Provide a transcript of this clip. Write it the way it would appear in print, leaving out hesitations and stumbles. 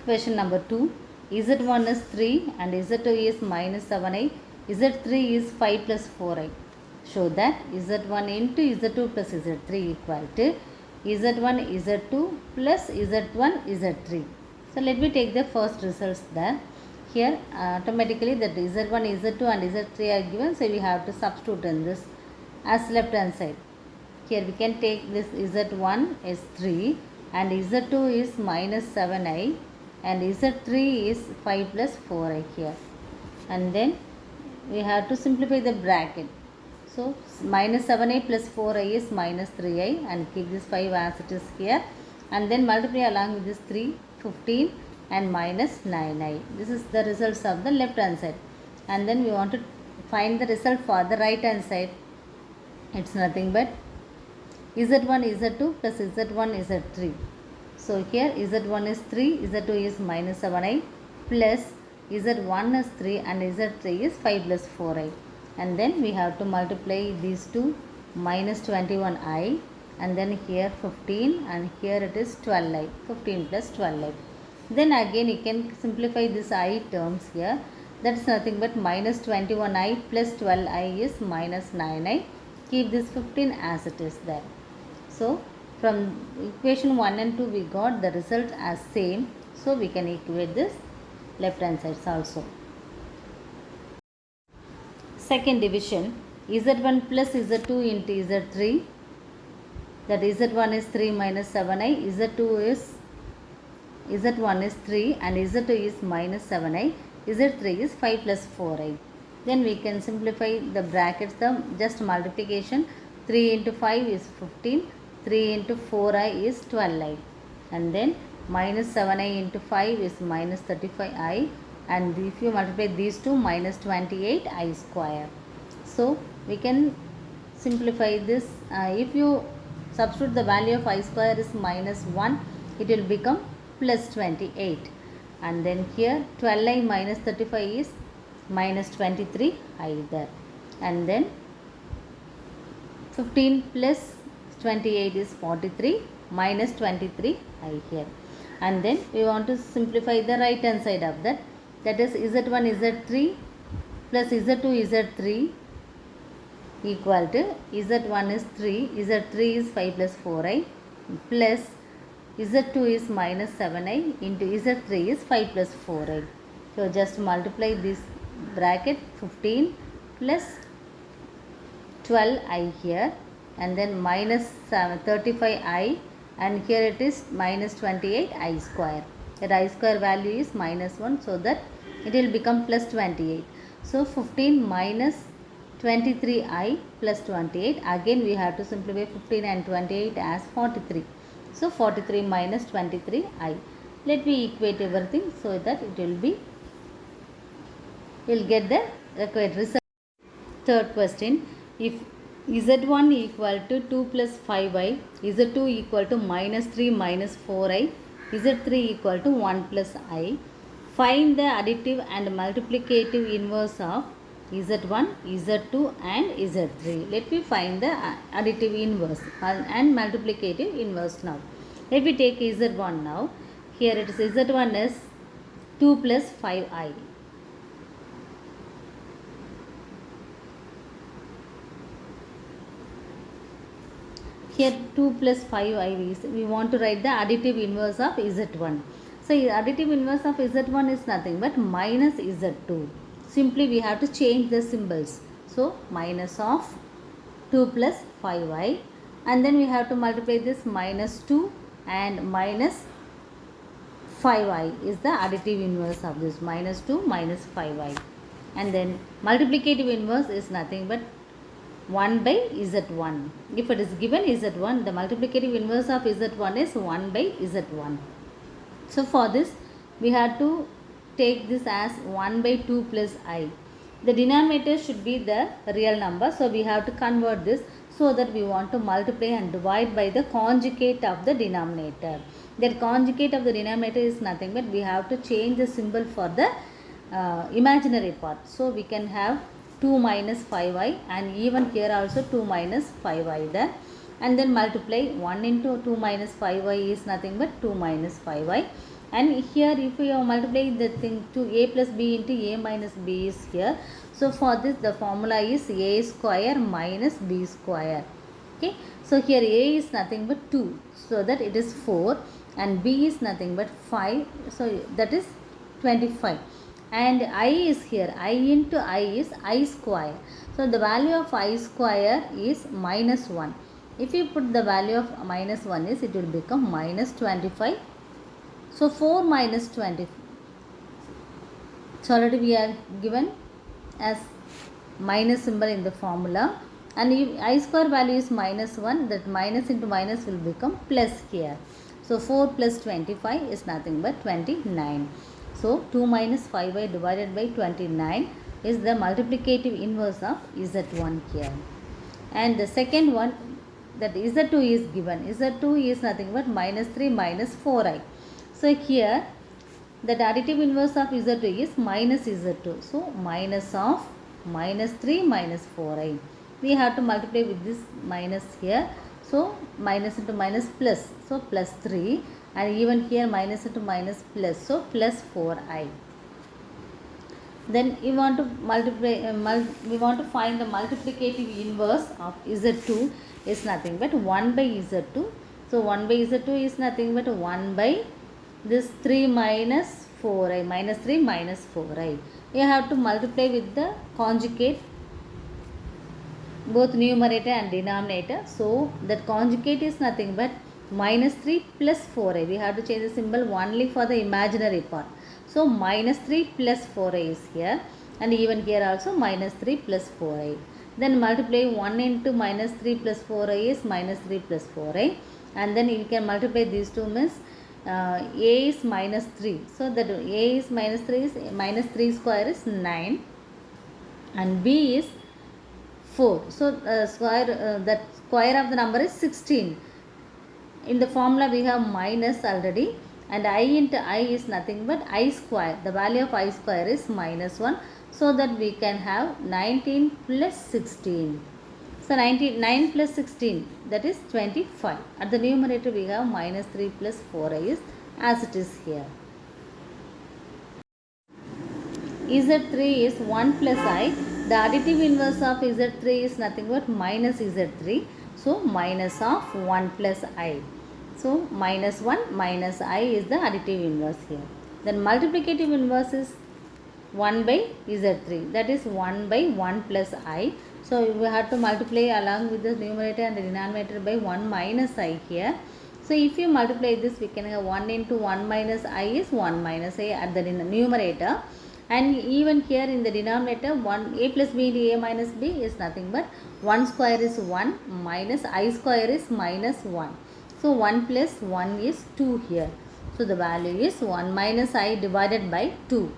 Question number 2. Z1 is 3 and Z2 is minus 7i. Z3 is 5 plus 4i. Show that Z1 into Z2 plus Z3 equal to Z1 Z2 plus Z1 Z3. So let me take the first results there. Here automatically that Z1, Z2 and Z3 are given, so we have to substitute in this as left hand side. Here we can take this Z1 is 3 and Z2 is minus 7i and Z3 is 5 plus 4i here. And then we have to simplify the bracket. So minus 7i plus 4i is minus 3i and keep this 5 as it is here. And then multiply along with this 3, 15 and minus 9i. This is the results of the left hand side. And then we want to find the result for the right hand side. It's nothing but Z1 Z2 plus Z1 Z3. So here Z1 is 3, Z2 is minus 7i plus Z1 is 3 and Z3 is 5 plus 4i. And then we have to multiply these two, minus 21i and then here 15 and here it is 12i, 15 plus 12i. Then again you can simplify this I terms here. That is nothing but minus 21i plus 12i is minus 9i. Keep this 15 as it is there. So from equation 1 and 2 we got the result as same. So we can equate this left hand sides also. Second division, Z1 plus Z2 into Z3, that Z1 is 3 minus 7i, Z1 is 3 and Z2 is minus 7i, Z3 is 5 plus 4i. Then we can simplify the brackets, the just multiplication. 3 into 5 is 15, 3 into 4i is 12i, and then minus 7i into 5 is minus 35i, and if you multiply these two, minus 28i square. So we can simplify this. If you substitute the value of I square is minus 1, it will become plus 28, and then here 12i minus 35 is minus 23i there, and then 15 plus 28 is 43 minus 23i here. And then we want to simplify the right hand side of that, that is Z1 Z3 plus Z2 Z3 equal to Z1 is 3, Z3 is 5 plus 4i plus Z2 is minus 7i into Z3 is 5 plus 4i. So just multiply this bracket, 15 plus 12i here and then minus 35i, and here it is minus 28i square. That I square value is minus 1, so that it will become plus 28. So 15 minus 23i plus 28. Again we have to simplify 15 and 28 as 43. So 43 minus 23i. Let me equate everything so that it will be, we'll get the required result. Third question, if Z1 equal to 2 plus 5i, Z2 equal to minus 3 minus 4i, Z3 equal to 1 plus i, find the additive and multiplicative inverse of Z1, Z2 and Z3. Let me find the additive inverse and multiplicative inverse now. Let me take Z1 now. Here it is Z1 is 2 plus 5i. Here 2 plus 5i is, we want to write the additive inverse of Z1. So additive inverse of Z1 is nothing but minus Z2. Simply we have to change the symbols. So minus of 2 plus 5i, and then we have to multiply this minus 2 and minus 5i is the additive inverse of this, minus 2 minus 5i. And then multiplicative inverse is nothing but 1 by Z1. If it is given Z1, the multiplicative inverse of Z1 is 1 by Z1. So for this we have to take this as 1 by 2 plus I. The denominator should be the real number, so we have to convert this so that we want to multiply and divide by the conjugate of the denominator. The conjugate of the denominator is nothing but we have to change the symbol for the imaginary part. So we can have 2 minus 5i, and even here also 2 minus 5i there, and then multiply 1 into 2 minus 5i is nothing but 2 minus 5i, And here if we are multiplying the thing to a plus b into a minus b is here. So for this the formula is a square minus b square. Okay, so here a is nothing but 2, so that it is 4, and b is nothing but 5, so that is 25. And I is here, I into I is I square, so the value of I square is minus 1. If you put the value of minus 1 is, it will become minus 25. So 4 minus 20, so already we are given as minus symbol in the formula, and if I square value is minus 1, that minus into minus will become plus here. So 4 plus 25 is nothing but 29. So 2 minus 5y divided by 29 is the multiplicative inverse of Z1 here. And the second one, that Z2 is given. Z2 is nothing but minus 3 minus 4i. So here the additive inverse of Z2 is minus Z2. So minus of minus 3 minus 4i. We have to multiply with this minus here. So minus into minus plus. So plus 3, and even here minus into minus plus. So plus 4i. Then we want to multiply. We want to find the multiplicative inverse of Z2 is nothing but 1 by Z2. So 1 by Z2 is nothing but 1 by this 3 minus 4i, minus 3 minus 4i. You have to multiply with the conjugate, both numerator and denominator. So that conjugate is nothing but minus 3 plus 4i. We have to change the symbol only for the imaginary part. So minus 3 plus 4i is here, and even here also minus 3 plus 4i. Then multiply 1 into minus 3 plus 4i is minus 3 plus 4i, and then you can multiply these two means a is minus 3. So that a is minus 3 is minus 3 square is 9, and b is 4. So that square of the number is 16. In the formula we have minus already, and I into I is nothing but I square. The value of I square is minus 1, so that we can have 19 plus 16. So 9 plus 16, that is 25. At the numerator we have minus 3 plus 4i is as it is here. Z3 is 1 plus I. The additive inverse of Z3 is nothing but minus Z3. So minus of 1 plus I. So minus 1 minus I is the additive inverse here. Then multiplicative inverse is 1 by Z3. That is 1 by 1 plus I. So we have to multiply along with the numerator and the denominator by 1 minus I here. So if you multiply this, we can have 1 into 1 minus I is 1 minus I at the numerator. And even here in the denominator, 1 a plus b into a minus b is nothing but 1 square is 1 minus I square is minus 1. So 1 plus 1 is 2 here. So the value is 1 minus I divided by 2.